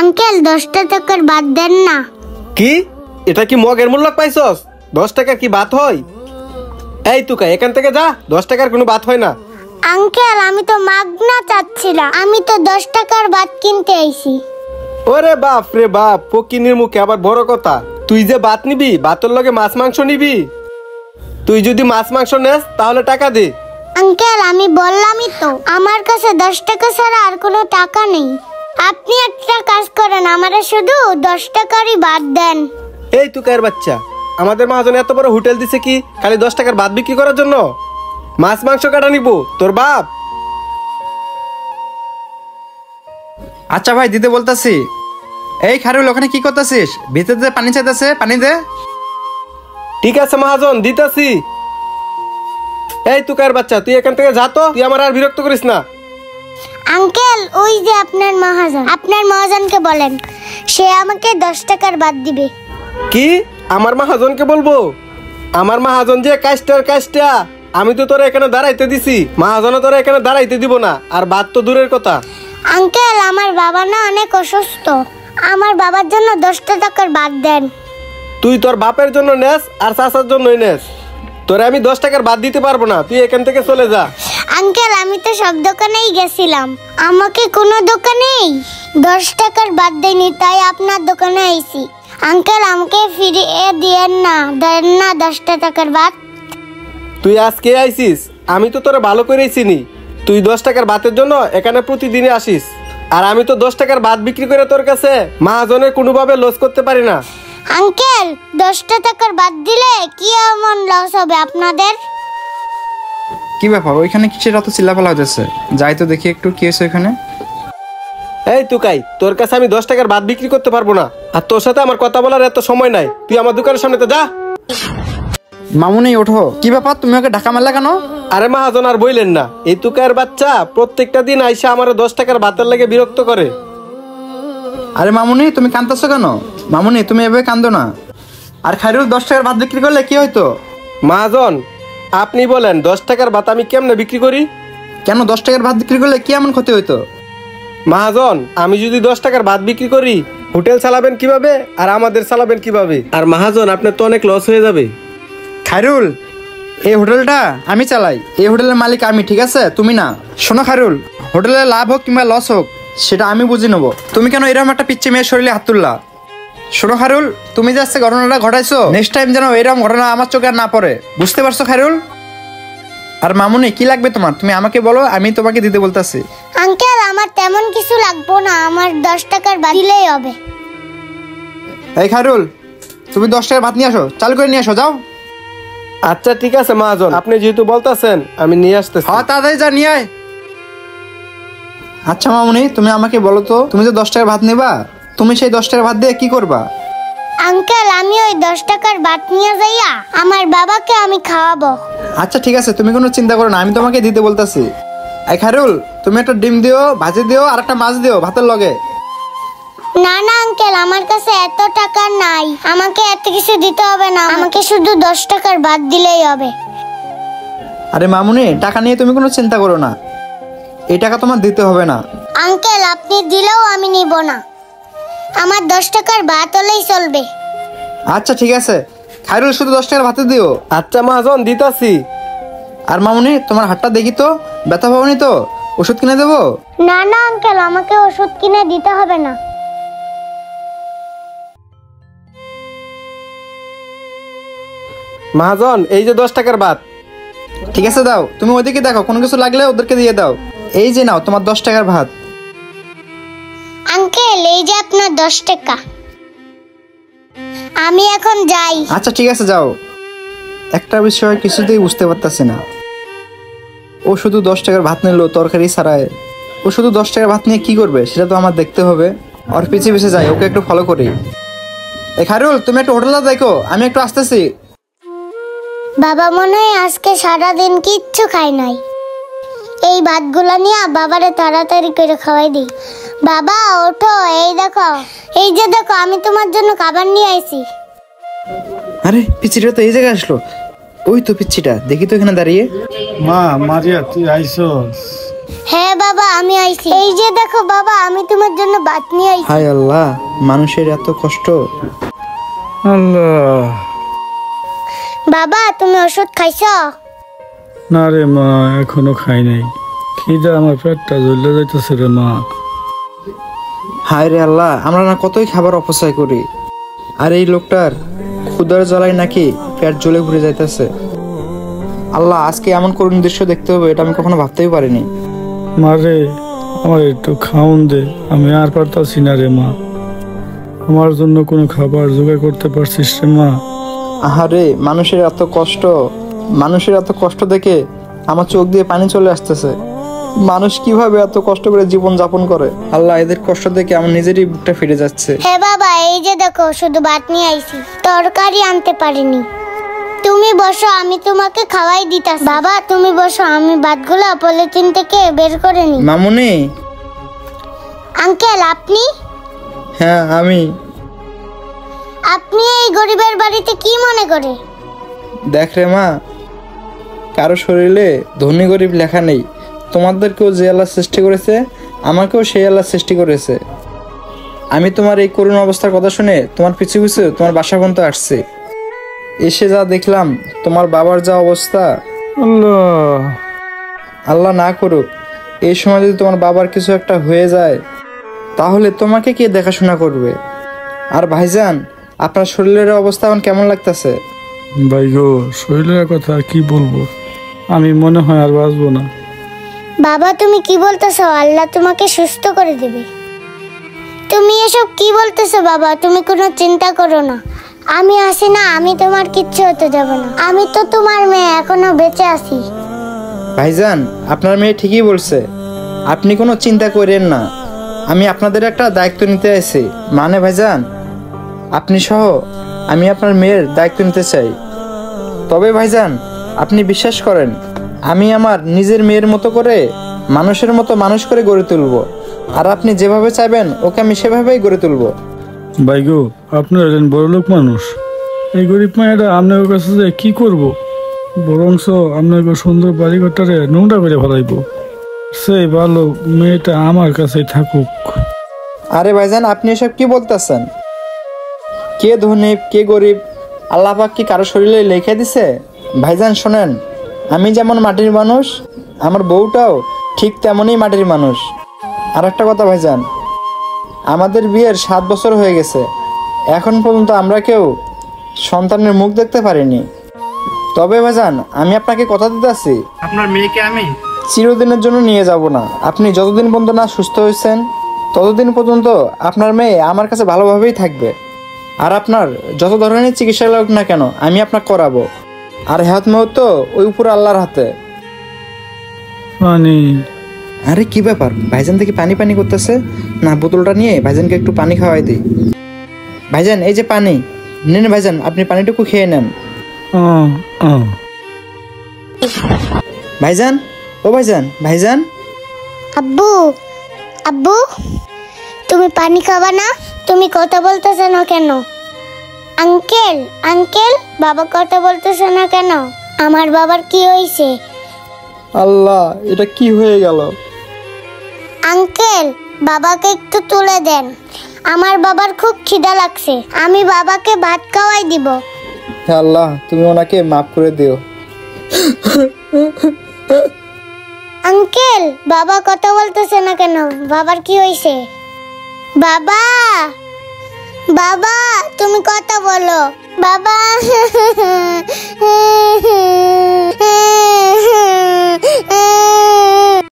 Uncle 10টা টাকার বাদ দেন না। কি এটা কি মগের মূল্য পাইছস? 10 টাকা কি বাত হয়? এই তুই এখান থেকে যা, 10 টাকার কোনো বাত হয় না। আঙ্কেল আমি তো মাগনা চাচ্ছিলাম, আমি তো 10 টাকার বাদ কিনতে আইছি। ওরে বাপ রে বাপ, ফকিনির মুখে আবার বড় কথা। তুই যে বাত নিবি, বাতের লগে মাছ মাংস নিবি। তুই যদি মাছ মাংস নেস তাহলে টাকা দে। আঙ্কেল আমি বললামই তো, আমার কাছে 10 টাকা ছাড়া আর কোনো টাকা নেই। আপনি একটা কাজ করেন, আমারে শুধু 10 টাকারই বাদ দেন। এই তুকার বাচ্চা, আমাদের মহাজন এত বড় হোটেল দিছে কি খালি 10 টাকার বাদ বিক্রি করার জন্য? মাছ মাংস কাটা নিব তোর বাপ? আচ্ছা ভাই দিতে বলতাছি। এই খারুল ওখানে কি করতেছিস? ভিতরে যে পানি চাইতেছে, পানি দে। ঠিক আছে মহাজন, দিতাছি। এই তুকার বাচ্চা, তুই এখান থেকে যা তো, তুই আমার আর বিরক্ত করিস না। আঙ্কেল ওই যে আপনার মহাজন, আপনার মহাজনকে বলেন সে আমাকে 10 টাকার বাদ দিবে। কি আমার মহাজনকে বলবো? আমার মহাজন যে কাজটা, আমি তো তোরা এখানে দাঁড়াইতে দিছি, মহাজন তোরা এখানে দাঁড়াইতে দিব না। আর বাদ তো দূরের কথা। আঙ্কেল আমার বাবা না অনেক অসুস্থ, আমার বাবার জন্য 10 টাকার বাদ দেন। তুই তোর বাপের জন্য নেস আর চাচার জন্যই নেস, তোরে আমি 10 টাকার বাদ দিতে পারবো না। তুই এখান থেকে চলে যা। আঙ্কেল আমি তো সব দোকানেই গেছিলাম, আমাকে কোনো দোকানেই 10 টাকার বাদ দেয়নি, তাই আপনার দোকানে আইছি। আঙ্কেল আমাকে ফিরিয়ে দিয়েন না, দেন না 10 টাকার বাদ। তুই আজকে আইছিস, আমি তো তোরে ভালো করেই চিনি। তুই 10 টাকার বাতের জন্য এখানে প্রতিদিনই আসিস, আর আমি তো 10 টাকার বাদ বিক্রি করে তোর কাছে মহাজনের কোনোভাবে লস করতে পারি না। আঙ্কেল 10 টাকার বাদ দিলে কি এমন লস হবে আপনাদের? কি ব্যাপার, ওইখানে কিসের এত চিল্লাপালা হইতেছে? যাই তো দেখি একটু কি হয়েছে ওইখানে। এই তুকাই, তোর কাছে আমি 10 টাকার বাদ বিক্রি করতে পারবো না, আর তোর সাথে আমার কথা বলার এত সময় নাই। তুই আমার দোকানের সামনে তো যা। মামুনি ওঠো। কি ব্যাপার, তুমি ওকে ঢাকা মারলা কেন? আরে মহাজন আর বইলেন না, এই তুকার বাচ্চা প্রত্যেকটা দিন আইসা আমার 10 টাকার বাতের লাগে বিরক্ত করে। আরে মামুনি তুমি কাঁদতেছো কেন? মামুনি তুমি এভাবে কান্দো না। আর খাইরুল 10 টাকার ভাত বিক্রি করলে কি হইতো? মহাজন আপনি বলেন 10 টাকার ভাত আমি কেমনে বিক্রি করি? কেন 10 টাকার ভাত বিক্রি করলে কি এমন ক্ষতি হইতো? মহাজন আমি যদি 10 টাকার ভাত বিক্রি করি, হোটেল চালাবেন কিভাবে আর আমাদের চালাবেন কিভাবে? আর মহাজন আপনার তো অনেক লস হয়ে যাবে। খাইরুল এই হোটেলটা আমি চালাই, এই হোটেলের মালিক আমি, ঠিক আছে তুমি না। শোনো খাইরুল, হোটেলে লাভ হোক কিংবা লস হোক সেটা আমি বুঝে নেবো। তুমি কেন এরকম একটা পিচ্ছি মেয়ের শরীরে হাত তুললা? শোনো খাইরুল, তুমি যে আজকে ঘটনাটা ঘটাইছো, নেক্সট টাইম যেন এরকম ঘটনা আমার চোখে আর না পড়ে, বুঝতে পারছো খাইরুল? আর মামুনি কি লাগবে তোমার, তুমি আমাকে বলো, আমি তোমাকে দিতে বলতেছি। আঙ্কেল আমার তেমন কিছু লাগবে না, আমার 10 টাকার বাদ দিলেই হবে। এই খাইরুল তুমি 10 টাকার ভাত নিয়ে আসো, চালু করে নিয়ে আসো, যাও। আচ্ছা ঠিক আছে মহাজন, আপনি যেহেতু বলতেছেন আমি নিয়ে আসতেছি। হ্যাঁ তাড়াতাড়ি যা নিয়ে আয়। আচ্ছা মামুনি তুমি আমাকে বলো তো, তুমি যে 10 টাকার ভাত নেবা, তুমি সেই 10 টাকার ভাত দিয়ে কি করবা? আঙ্কেল আমি ওই 10 টাকার বাদ নিয়ে যাইয়া আমার বাবাকে আমি খাওয়াবো। আচ্ছা ঠিক আছে, তুমি কোনো চিন্তা করো না, আমি তোমাকে দিতে বলতেছি। এই খাইরুল তুমি একটা ডিম দিও, ভাজি দিও, আর একটা মাছ দিও ভাতের লগে। না না আঙ্কেল আমার কাছে এত টাকা নাই, আমাকে এত কিছু দিতে হবে না, আমাকে শুধু 10 টাকার বাদ দিলেই হবে। আরে মামুনি টাকা নিয়ে তুমি কোনো চিন্তা করো না, এই টাকা তোমার দিতে হবে না। আঙ্কেল আপনি দিলেও আমি নিব না, আমার 10 টাকার ভাত হলেই চলবে। আচ্ছা ঠিক আছে, খাইরুল শুধু 10 টাকার ভাতে দিও। আচ্ছা মহাজন দিতাছি। আর মামুনি তোমার হাতটা দেখি তো, ব্যথা পাওনি তো? ওষুধ কিনে দেবো? না না আঙ্কেল আমাকে ওষুধ কিনে দিতে হবে না। মহাজন এই যে 10 টাকার ভাত। ঠিক আছে দাও, তুমি ওইদিকে দেখো, কোনো কিছু লাগলে ওদেরকে দিয়ে দাও। এই যে নাও তোমার 10 টাকার ভাত। আঙ্কেল এই যে আপনার 10 টাকা, আমি এখন যাই। আচ্ছা ঠিক আছে যাও। একটা বিষয় কিছুতেই বুঝতে পারতাছি না, ও শুধু 10 টাকার ভাত নিল তরকারি ছাড়ায়, ও শুধু 10 টাকার ভাত নিয়ে কি করবে সেটা তো আমার দেখতে হবে। ওর পিছিয়ে পিছিয়ে যাই, ওকে একটু ফলো করি। এই খাইরুল তুমি একটু হোটেলে দেখো, আমি একটু আসতেছি। বাবা মনে হয় আজকে সারাদিন কিচ্ছু খাই নাই, এই ভাতগুলা নিয়ে বাবারে তাড়াতাড়ি করে খাওয়াই দিই। বাবা ওঠো, এই দেখো, এই যে দেখো আমি তোমার জন্য খাবার নিয়ে আইছি। আরে পিচ্ছিটা তো এই জায়গায় আসলো, ওই তো পিচ্ছিটা, দেখি তো এখানে দাঁড়িয়ে। মা মারিয়া তুই আইসস? হ্যাঁ বাবা আমি আইছি। এই যে দেখো বাবা, আমি তোমার জন্য ভাত নিয়ে আইছি। হায় আল্লাহ, মানুষের এত কষ্ট। আল্লাহ। বাবা তুমি ওষুধ খাইছো? না রে মা, এখনো খাই নাই। খিদা আমার পেটটা জ্বলে যাইতেছে রে মা। হায় রে আল্লাহ, আমরা না কতই খাবার অপচয় করি, আর এই লোকটার ক্ষুধার জ্বালায় নাকি পেট জ্বলে ঘুরে যাইতেছে। আল্লাহ, আজকে এমন করুণ দৃশ্য দেখতে হবে এটা আমি কখনো ভাবতেই পারিনি। মা রে, আমার একটু খাওন দে, আমি আর পারতাছি না রে মা। আমার জন্য কোনো খাবার জোগাড় করতে পারছিস রে মা? আহারে, মানুষের এত কষ্ট, মানুষের এত কষ্ট দেখে আমার চোখ দিয়ে পানি চলে আসতেছে। মানুষ কিভাবে এত কষ্ট করে জীবন যাপন করে, আল্লাহ এদের কষ্ট দেখে আমার নিজেরই বুকটা ফিরে যাচ্ছে। হ্যাঁ বাবা, এই যে দেখো শুধু ভাত নিয়ে আইছি, তরকারি আনতে পারিনি। তুমি বসো, আমি তোমাকে খাওয়াই দিতাছি। বাবা তুমি বসো, আমি ভাতগুলো পলিথিন থেকে বের করে নি। মামুনি। আঙ্কেল আপনি? হ্যাঁ আমি। আপনি এই গরিবের বাড়িতে কি মনে করে? দেখ রে মা, কারো শরীরে ধনী গরিব লেখা নেই। তোমাদেরকেও যে আল্লাহ সৃষ্টি করেছে, আমাকেও সেই আল্লাহ সৃষ্টি করেছে। আমি তোমার এই করুণ অবস্থার কথা শুনে তোমার পিছু পিছু তোমার বাসা পর্যন্ত আসছি। এসে যা দেখলাম তোমার বাবার যা অবস্থা, আল্লাহ। আল্লাহ না করুক এই সময় যদি তোমার বাবার কিছু একটা হয়ে যায়, তাহলে তোমাকে কে দেখাশোনা করবে? আর ভাইজান, আপনার শরীরের অবস্থা এখন কেমন লাগতেছে? ভাই গো, শরীরের কথা আর কি বলবো, আমি মনে হয় আর বাঁচবো না। বাবা তুমি কি বলতেছো? আল্লাহ তোমাকে সুস্থ করে দেবে। তুমি এসব কি বলতেছো বাবা? তুমি কোনো চিন্তা করো না, আমি আছি না, আমি তোমার কিচ্ছু হতে যাব না। আমি তো তোমার মেয়ে, এখনো বেঁচে আছি। ভাইজান, আপনার মেয়ে ঠিকই বলছে, আপনি কোনো চিন্তা করেন না। আমি আপনাদের একটা দায়িত্ব নিতে আইছি। মানে ভাইজান, আপনি সহ আমি আপনার মেয়ের দায়িত্ব নিতে চাই। তবে ভাইজান, আপনি বিশ্বাস করেন, আমি আমার নিজের মেয়ের মতো করে, মানুষের মতো মানুষ করে গড়ে তুলব। আর আপনি যেভাবে চাইবেন ওকে আমি সেভাবেই গড়ে তুলব। ভাই গো, আপনি হলেন বড় লোক মানুষ, এই গরিব মায়েরা আপনার কাছে যে কি করব? বরংস আপনার সুন্দর বাড়িঘরটারে নোংরা করে ফেলাইবো। সেই ভালো মেয়েটা আমার কাছেই থাকুক। আরে ভাইজান, আপনি এসব কি বলতেছেন? কে ধনী কে গরিব আল্লাহ পাক কি কারো শরীরে লিখে দিছে? ভাইজান শোনেন, আমি যেমন মাটির মানুষ, আমার বউটাও ঠিক তেমনই মাটির মানুষ। আর একটা কথা ভাইজান, আমাদের বিয়ের 7 বছর হয়ে গেছে, এখন পর্যন্ত আমরা কেউ সন্তানের মুখ দেখতে পারিনি। তবে ভাইজান, আমি আপনাকে কথা দিতেছি, আপনার মেয়েকে আমি চিরদিনের জন্য নিয়ে যাব না। আপনি যতদিন পর্যন্ত না সুস্থ হয়েছেন, ততদিন পর্যন্ত আপনার মেয়ে আমার কাছে ভালোভাবেই থাকবে। আর আপনার যত ধরনের চিকিৎসা লাগুক না কেন, আমি আপনাকে করাবো। আর হেলথ মুহূর্ত ওই উপর আল্লাহর হাতে। পানি। আরে কি ব্যাপার, ভাইজান থেকে পানি পানি করতেছে না? বোতলটা নিয়ে ভাইজানকে একটু পানি খাওয়াই দিই। ভাইজান এই যে পানি নেন, ভাইজান আপনি পানিটুকু খেয়ে নেন। ভাইজান, ও ভাইজান, ভাইজান। আব্বু, আব্বু তুমি পানি খাবা না? তুমি কথা বলতেছো না কেন? আঙ্কেল, আঙ্কেল বাবা কথা বলতেছো না কেন? আমার বাবার কি হয়েছে? আল্লাহ, এটা কি হয়ে গেল? আঙ্কেল বাবাকে একটু তুলে দেন, আমার বাবার খুব খিদা লাগছে, আমি বাবাকে ভাত খাওয়াই দিব। হে আল্লাহ, তুমি ওনাকে মাফ করে দিও। আঙ্কেল বাবা কথা বলতেছে না কেন? বাবার কি হয়েছে? বাবা, বাবা তুমি কথা বলো। বাবা